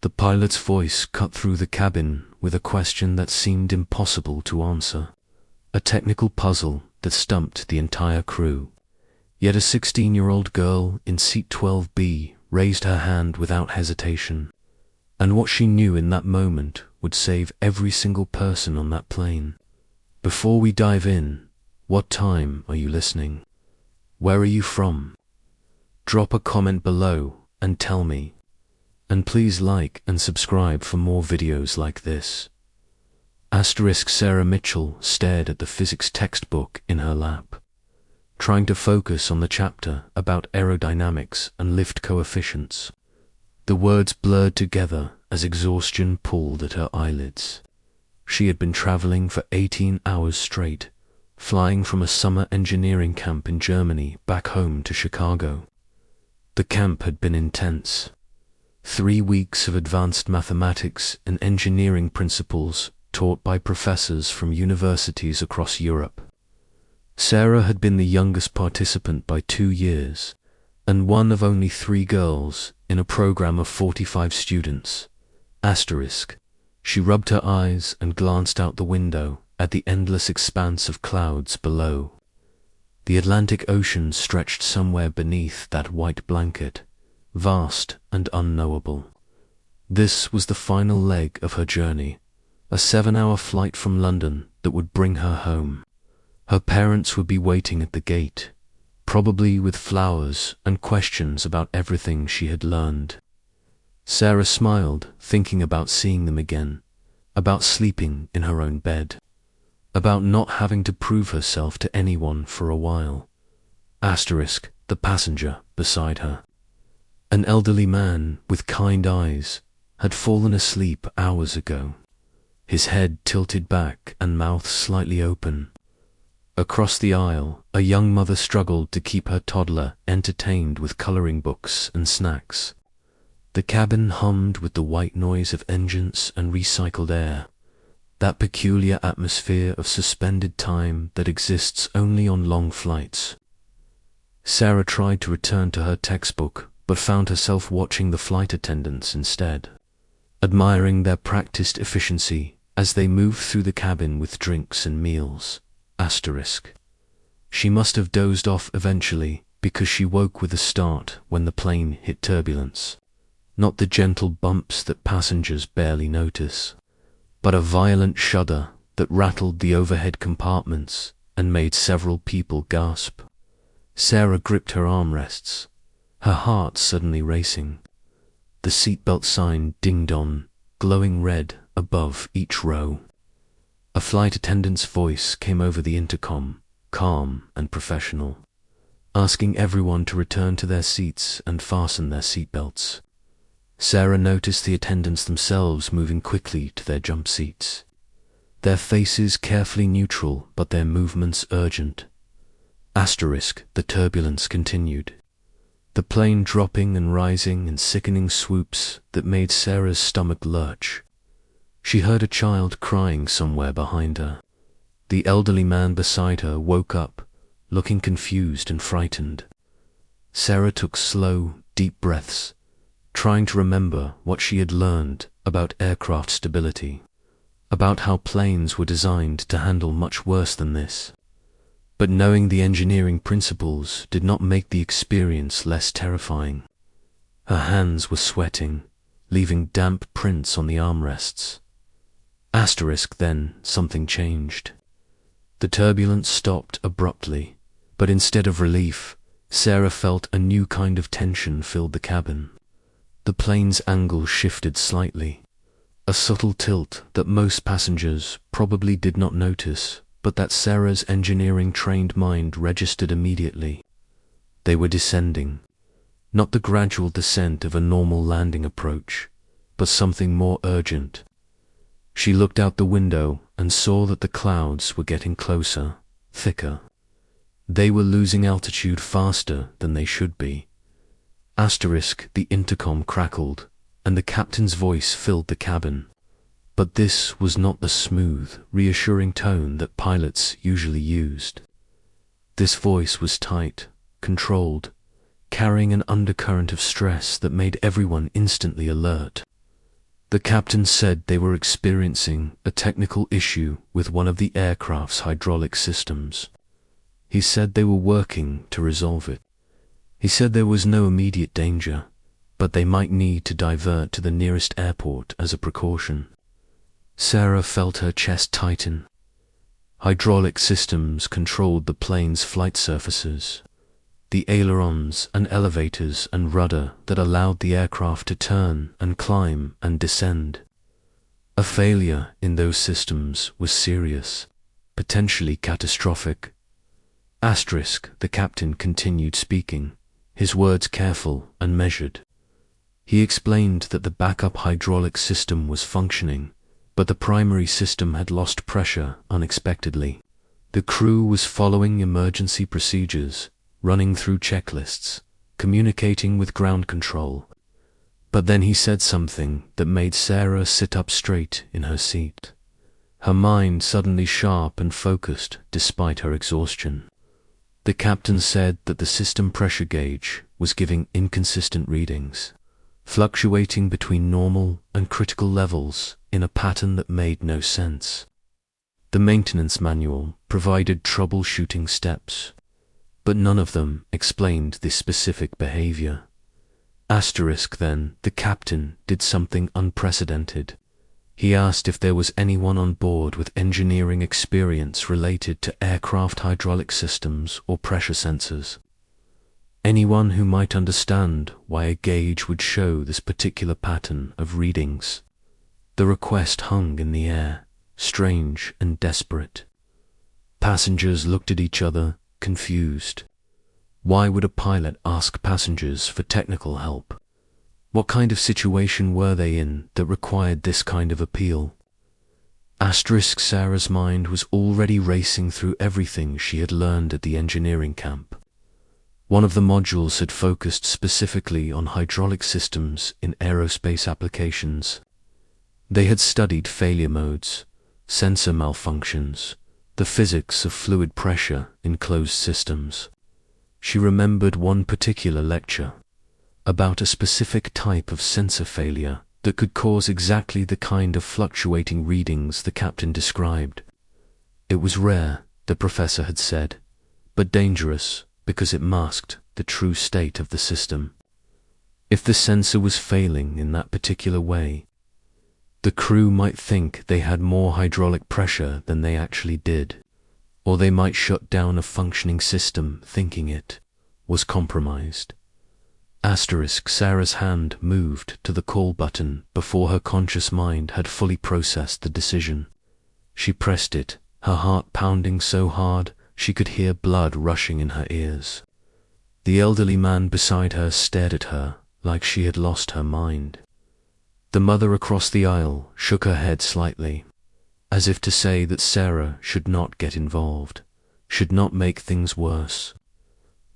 The pilot's voice cut through the cabin with a question that seemed impossible to answer, a technical puzzle that stumped the entire crew. Yet a 16-year-old girl in seat 12B raised her hand without hesitation, and what she knew in that moment would save every single person on that plane. Before we dive in, what time are you listening? Where are you from? Drop a comment below and tell me. And please like and subscribe for more videos like this. Sarah Mitchell stared at the physics textbook in her lap, trying to focus on the chapter about aerodynamics and lift coefficients. The words blurred together as exhaustion pulled at her eyelids. She had been traveling for 18 hours straight, flying from a summer engineering camp in Germany back home to Chicago. The camp had been intense. 3 weeks of advanced mathematics and engineering principles taught by professors from universities across Europe. Sarah had been the youngest participant by 2 years, and one of only 3 girls in a program of 45 students. She rubbed her eyes and glanced out the window at the endless expanse of clouds below. The Atlantic Ocean stretched somewhere beneath that white blanket, vast and unknowable. This was the final leg of her journey, a 7-hour flight from London that would bring her home. Her parents would be waiting at the gate, probably with flowers and questions about everything she had learned. Sarah smiled, thinking about seeing them again, about sleeping in her own bed, about not having to prove herself to anyone for a while. The passenger beside her, an elderly man with kind eyes, had fallen asleep hours ago, his head tilted back and mouth slightly open. Across the aisle, a young mother struggled to keep her toddler entertained with coloring books and snacks. The cabin hummed with the white noise of engines and recycled air, that peculiar atmosphere of suspended time that exists only on long flights. Sarah tried to return to her textbook, but found herself watching the flight attendants instead, admiring their practiced efficiency as they moved through the cabin with drinks and meals. She must have dozed off eventually because she woke with a start when the plane hit turbulence. Not the gentle bumps that passengers barely notice, but a violent shudder that rattled the overhead compartments and made several people gasp. Sarah gripped her armrests, her heart suddenly racing. The seatbelt sign dinged on, glowing red above each row. A flight attendant's voice came over the intercom, calm and professional, asking everyone to return to their seats and fasten their seatbelts. Sarah noticed the attendants themselves moving quickly to their jump seats, their faces carefully neutral but their movements urgent. The turbulence continued, the plane dropping and rising in sickening swoops that made Sarah's stomach lurch. She heard a child crying somewhere behind her. The elderly man beside her woke up, looking confused and frightened. Sarah took slow, deep breaths, trying to remember what she had learned about aircraft stability, about how planes were designed to handle much worse than this. But knowing the engineering principles did not make the experience less terrifying. Her hands were sweating, leaving damp prints on the armrests. Then something changed. The turbulence stopped abruptly, but instead of relief, Sarah felt a new kind of tension filled the cabin. The plane's angle shifted slightly, a subtle tilt that most passengers probably did not notice, but that Sarah's engineering-trained mind registered immediately. They were descending, not the gradual descent of a normal landing approach, but something more urgent. She looked out the window and saw that the clouds were getting closer, thicker. They were losing altitude faster than they should be. The intercom crackled, and the captain's voice filled the cabin. But this was not the smooth, reassuring tone that pilots usually used. This voice was tight, controlled, carrying an undercurrent of stress that made everyone instantly alert. The captain said they were experiencing a technical issue with one of the aircraft's hydraulic systems. He said they were working to resolve it. He said there was no immediate danger, but they might need to divert to the nearest airport as a precaution. Sarah felt her chest tighten. Hydraulic systems controlled the plane's flight surfaces, the ailerons and elevators and rudder that allowed the aircraft to turn and climb and descend. A failure in those systems was serious, potentially catastrophic. Asterisk, the captain continued speaking, his words careful and measured. He explained that the backup hydraulic system was functioning, but the primary system had lost pressure unexpectedly. The crew was following emergency procedures, running through checklists, communicating with ground control. But then he said something that made Sarah sit up straight in her seat. Her mind suddenly sharp and focused despite her exhaustion. The captain said that the system pressure gauge was giving inconsistent readings, fluctuating between normal and critical levels in a pattern that made no sense. The maintenance manual provided troubleshooting steps, but none of them explained this specific behavior. Asterisk, then, the captain did something unprecedented. He asked if there was anyone on board with engineering experience related to aircraft hydraulic systems or pressure sensors. Anyone who might understand why a gauge would show this particular pattern of readings. The request hung in the air, strange and desperate. Passengers looked at each other, confused. Why would a pilot ask passengers for technical help? What kind of situation were they in that required this kind of appeal? Asterisk, Sarah's mind was already racing through everything she had learned at the engineering camp. One of the modules had focused specifically on hydraulic systems in aerospace applications. They had studied failure modes, sensor malfunctions, the physics of fluid pressure in closed systems. She remembered one particular lecture about a specific type of sensor failure that could cause exactly the kind of fluctuating readings the captain described. It was rare, the professor had said, but dangerous because it masked the true state of the system. If the sensor was failing in that particular way, the crew might think they had more hydraulic pressure than they actually did, or they might shut down a functioning system thinking it was compromised. Asterisk, Sarah's hand moved to the call button before her conscious mind had fully processed the decision. She pressed it, her heart pounding so hard she could hear blood rushing in her ears. The elderly man beside her stared at her like she had lost her mind. The mother across the aisle shook her head slightly, as if to say that Sarah should not get involved, should not make things worse.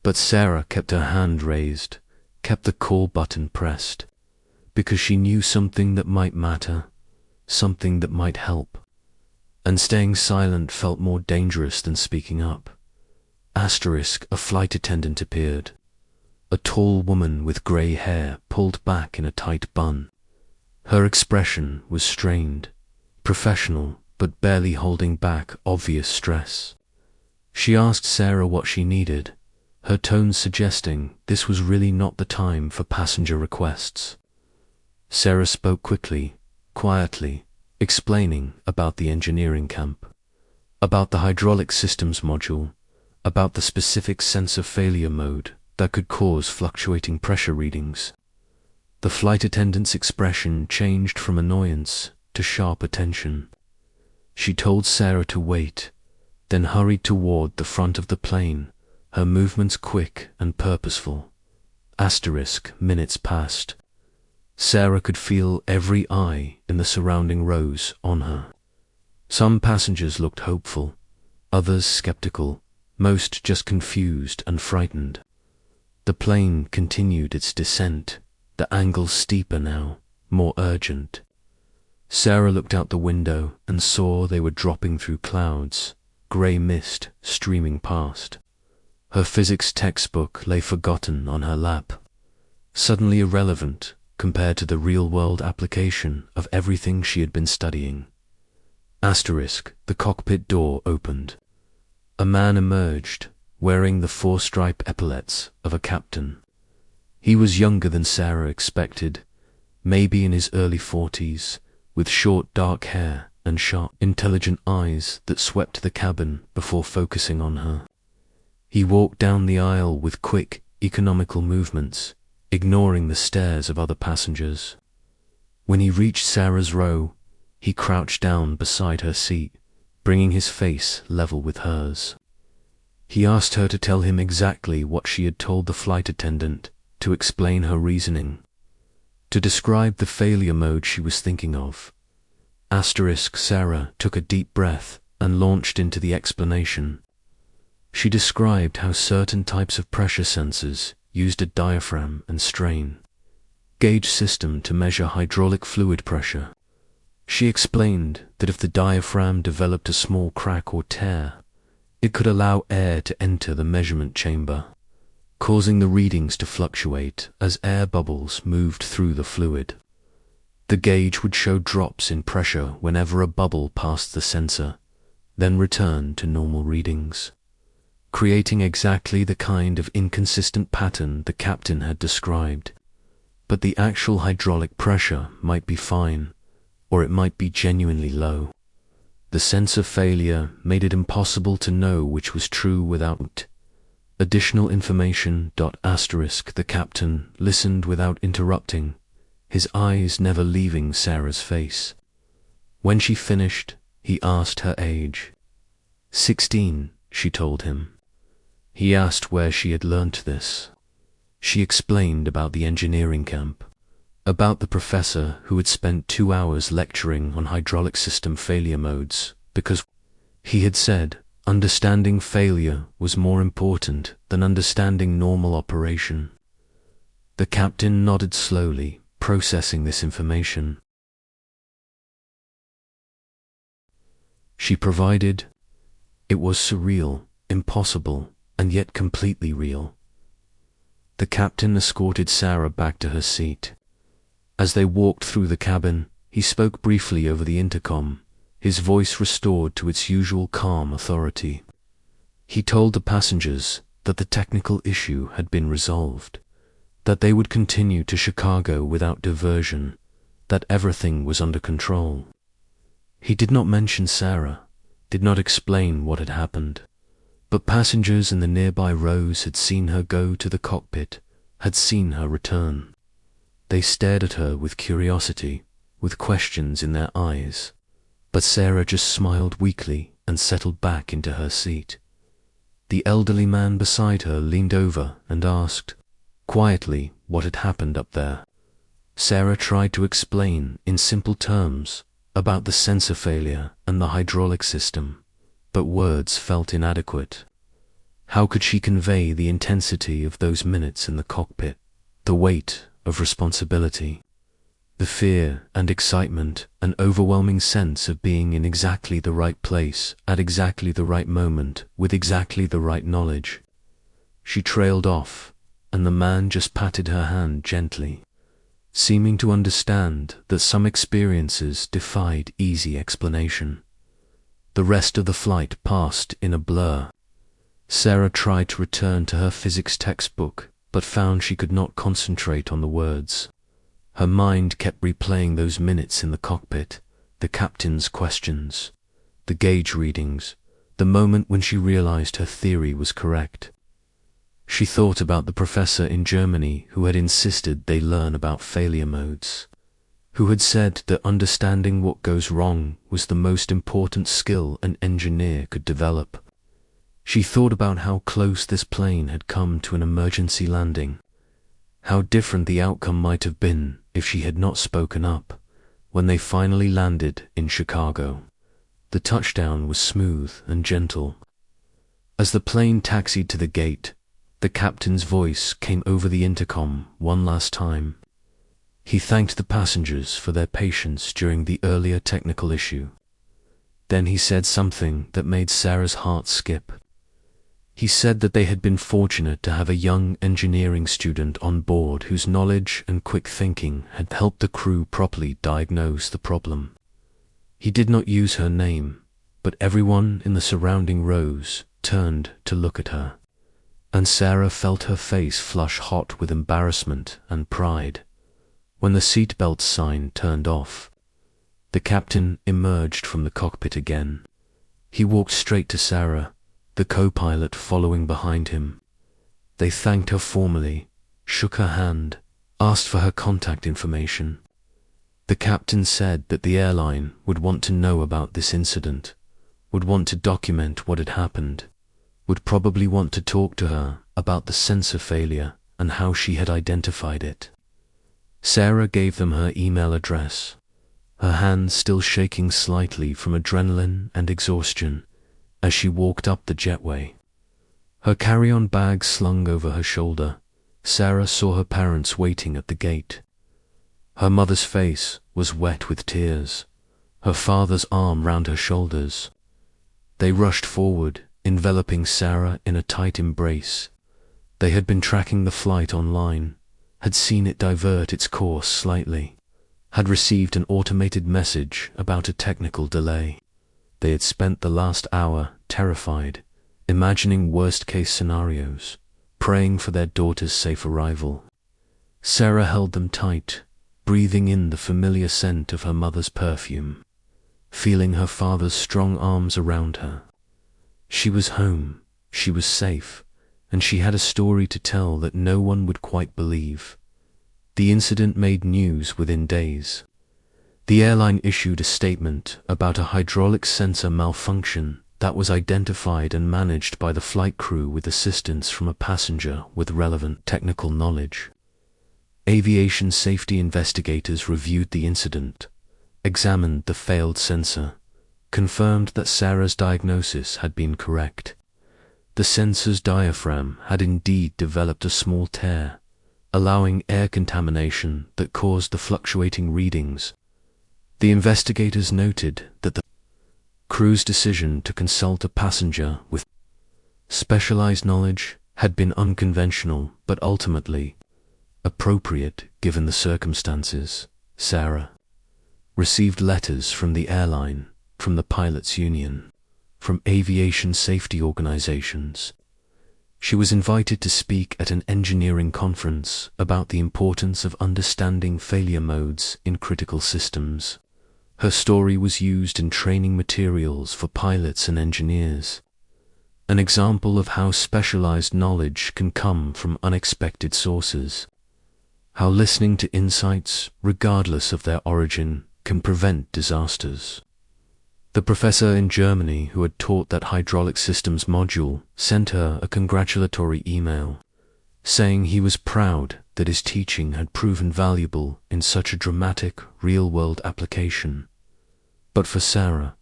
But Sarah kept her hand raised, kept the call button pressed, because she knew something that might matter, something that might help. And staying silent felt more dangerous than speaking up. Asterisk, a flight attendant appeared. A tall woman with grey hair pulled back in a tight bun. Her expression was strained, professional, but barely holding back obvious stress. She asked Sarah what she needed, her tone suggesting this was really not the time for passenger requests. Sarah spoke quickly, quietly, explaining about the engineering camp, about the hydraulic systems module, about the specific sensor failure mode that could cause fluctuating pressure readings. The flight attendant's expression changed from annoyance to sharp attention. She told Sarah to wait, then hurried toward the front of the plane, her movements quick and purposeful. Asterisk, minutes passed. Sarah could feel every eye in the surrounding rows on her. Some passengers looked hopeful, others skeptical, most just confused and frightened. The plane continued its descent, the angle steeper now, more urgent. Sarah looked out the window and saw they were dropping through clouds, grey mist streaming past. Her physics textbook lay forgotten on her lap. Suddenly irrelevant, compared to the real-world application of everything she had been studying. The cockpit door opened. A man emerged, wearing the four-stripe epaulets of a captain. He was younger than Sarah expected, maybe in his early 40s, with short dark hair and sharp, intelligent eyes that swept the cabin before focusing on her. He walked down the aisle with quick, economical movements, ignoring the stares of other passengers. When he reached Sarah's row, he crouched down beside her seat, bringing his face level with hers. He asked her to tell him exactly what she had told the flight attendant, to explain her reasoning, to describe the failure mode she was thinking of. Sarah took a deep breath and launched into the explanation. She described how certain types of pressure sensors used a diaphragm and strain gauge system to measure hydraulic fluid pressure. She explained that if the diaphragm developed a small crack or tear, it could allow air to enter the measurement chamber, causing the readings to fluctuate as air bubbles moved through the fluid. The gauge would show drops in pressure whenever a bubble passed the sensor, then return to normal readings, creating exactly the kind of inconsistent pattern the captain had described. But the actual hydraulic pressure might be fine, or it might be genuinely low. The sensor failure made it impossible to know which was true without additional information. The captain listened without interrupting, his eyes never leaving Sarah's face. When she finished, he asked her age. 16, she told him. He asked where she had learnt this. She explained about the engineering camp, about the professor who had spent 2 hours lecturing on hydraulic system failure modes, because he had said understanding failure was more important than understanding normal operation. The captain nodded slowly, processing this information. She provided, it was surreal, impossible, and yet completely real. The captain escorted Sarah back to her seat. As they walked through the cabin, he spoke briefly over the intercom, his voice restored to its usual calm authority. He told the passengers that the technical issue had been resolved, that they would continue to Chicago without diversion, that everything was under control. He did not mention Sarah, did not explain what had happened, but passengers in the nearby rows had seen her go to the cockpit, had seen her return. They stared at her with curiosity, with questions in their eyes, but Sarah just smiled weakly and settled back into her seat. The elderly man beside her leaned over and asked, quietly, what had happened up there. Sarah tried to explain in simple terms about the sensor failure and the hydraulic system, but words felt inadequate. How could she convey the intensity of those minutes in the cockpit, the weight of responsibility, the fear and excitement, an overwhelming sense of being in exactly the right place, at exactly the right moment, with exactly the right knowledge? She trailed off, and the man just patted her hand gently, seeming to understand that some experiences defied easy explanation. The rest of the flight passed in a blur. Sarah tried to return to her physics textbook, but found she could not concentrate on the words. Her mind kept replaying those minutes in the cockpit, the captain's questions, the gauge readings, the moment when she realized her theory was correct. She thought about the professor in Germany who had insisted they learn about failure modes, who had said that understanding what goes wrong was the most important skill an engineer could develop. She thought about how close this plane had come to an emergency landing, how different the outcome might have been if she had not spoken up. When they finally landed in Chicago, the touchdown was smooth and gentle. As the plane taxied to the gate, the captain's voice came over the intercom one last time. He thanked the passengers for their patience during the earlier technical issue. Then he said something that made Sarah's heart skip. He said that they had been fortunate to have a young engineering student on board whose knowledge and quick thinking had helped the crew properly diagnose the problem. He did not use her name, but everyone in the surrounding rows turned to look at her, and Sarah felt her face flush hot with embarrassment and pride. When the seatbelt sign turned off, the captain emerged from the cockpit again. He walked straight to Sarah, the co-pilot following behind him. They thanked her formally, shook her hand, asked for her contact information. The captain said that the airline would want to know about this incident, would want to document what had happened, would probably want to talk to her about the sensor failure and how she had identified it. Sarah gave them her email address, her hands still shaking slightly from adrenaline and exhaustion as she walked up the jetway. Her carry-on bag slung over her shoulder, Sarah saw her parents waiting at the gate. Her mother's face was wet with tears, her father's arm round her shoulders. They rushed forward, enveloping Sarah in a tight embrace. They had been tracking the flight online, had seen it divert its course slightly, had received an automated message about a technical delay. They had spent the last hour terrified, imagining worst-case scenarios, praying for their daughter's safe arrival. Sarah held them tight, breathing in the familiar scent of her mother's perfume, feeling her father's strong arms around her. She was home, she was safe, and she had a story to tell that no one would quite believe. The incident made news within days. The airline issued a statement about a hydraulic sensor malfunction that was identified and managed by the flight crew with assistance from a passenger with relevant technical knowledge. Aviation safety investigators reviewed the incident, examined the failed sensor, confirmed that Sarah's diagnosis had been correct. The sensor's diaphragm had indeed developed a small tear, allowing air contamination that caused the fluctuating readings. The investigators noted that the crew's decision to consult a passenger with specialized knowledge had been unconventional but ultimately appropriate given the circumstances. Sarah received letters from the airline, from the pilots' union, from aviation safety organizations. She was invited to speak at an engineering conference about the importance of understanding failure modes in critical systems. Her story was used in training materials for pilots and engineers, an example of how specialized knowledge can come from unexpected sources, how listening to insights, regardless of their origin, can prevent disasters. The professor in Germany who had taught that hydraulic systems module sent her a congratulatory email, saying he was proud that his teaching had proven valuable in such a dramatic, real-world application. But for Sarah,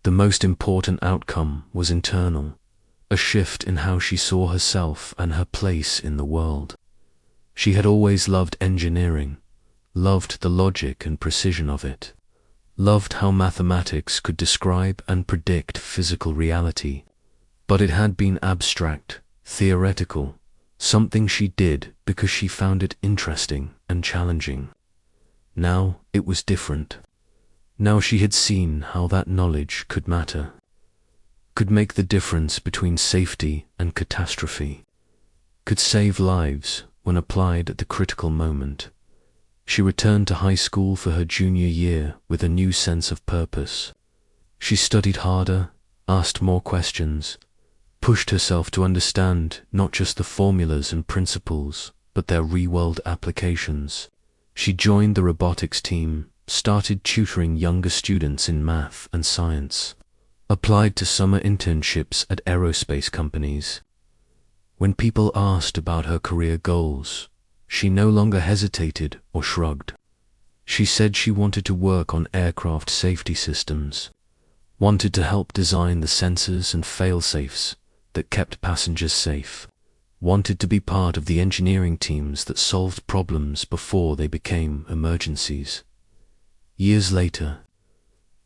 the most important outcome was internal, a shift in how she saw herself and her place in the world. She had always loved engineering, loved the logic and precision of it, loved how mathematics could describe and predict physical reality, but it had been abstract, theoretical, something she did because she found it interesting and challenging. Now it was different. Now she had seen how that knowledge could matter, could make the difference between safety and catastrophe, could save lives when applied at the critical moment. She returned to high school for her junior year with a new sense of purpose. She studied harder, asked more questions, pushed herself to understand not just the formulas and principles, but their real-world applications. She joined the robotics team, started tutoring younger students in math and science, applied to summer internships at aerospace companies. When people asked about her career goals, she no longer hesitated or shrugged. She said she wanted to work on aircraft safety systems, wanted to help design the sensors and fail-safes that kept passengers safe, wanted to be part of the engineering teams that solved problems before they became emergencies. Years later,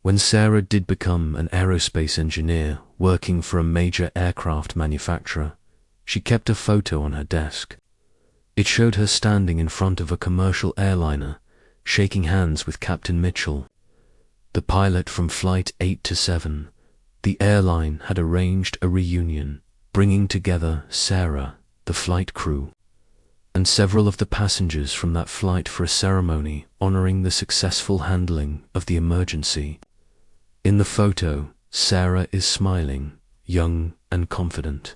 When Sarah did become an aerospace engineer working for a major aircraft manufacturer, she kept a photo on her desk. It showed her standing in front of a commercial airliner, shaking hands with Captain Mitchell, the pilot from Flight 8 to 7. The airline had arranged a reunion, bringing together Sarah, the flight crew, and several of the passengers from that flight for a ceremony honoring the successful handling of the emergency. In the photo, Sarah is smiling, young and confident,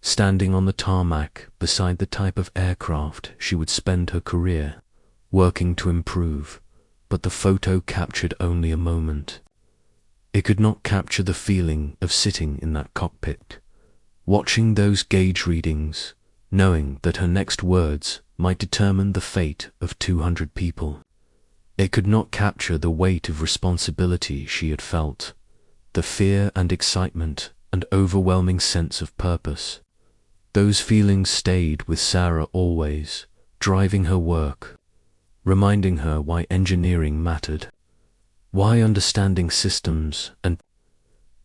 standing on the tarmac beside the type of aircraft she would spend her career working to improve, but the photo captured only a moment. It could not capture the feeling of sitting in that cockpit, watching those gauge readings, knowing that her next words might determine the fate of 200 people. It could not capture the weight of responsibility she had felt, the fear and excitement and overwhelming sense of purpose. Those feelings stayed with Sarah always, driving her work, reminding her why engineering mattered, why understanding systems and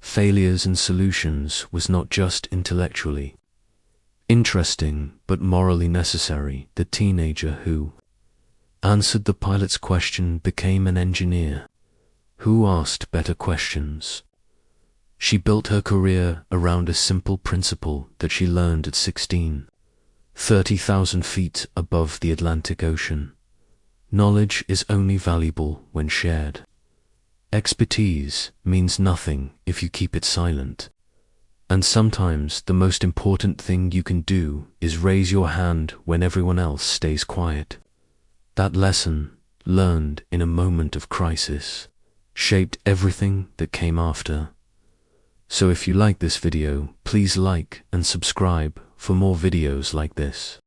failures and solutions was not just intellectually interesting but morally necessary. The teenager who answered the pilot's question became an engineer who asked better questions. She built her career around a simple principle that she learned at 16, 30,000 feet above the Atlantic Ocean. Knowledge is only valuable when shared. Expertise means nothing if you keep it silent. And sometimes the most important thing you can do is raise your hand when everyone else stays quiet. That lesson, learned in a moment of crisis, shaped everything that came after. So if you like this video, please like and subscribe for more videos like this.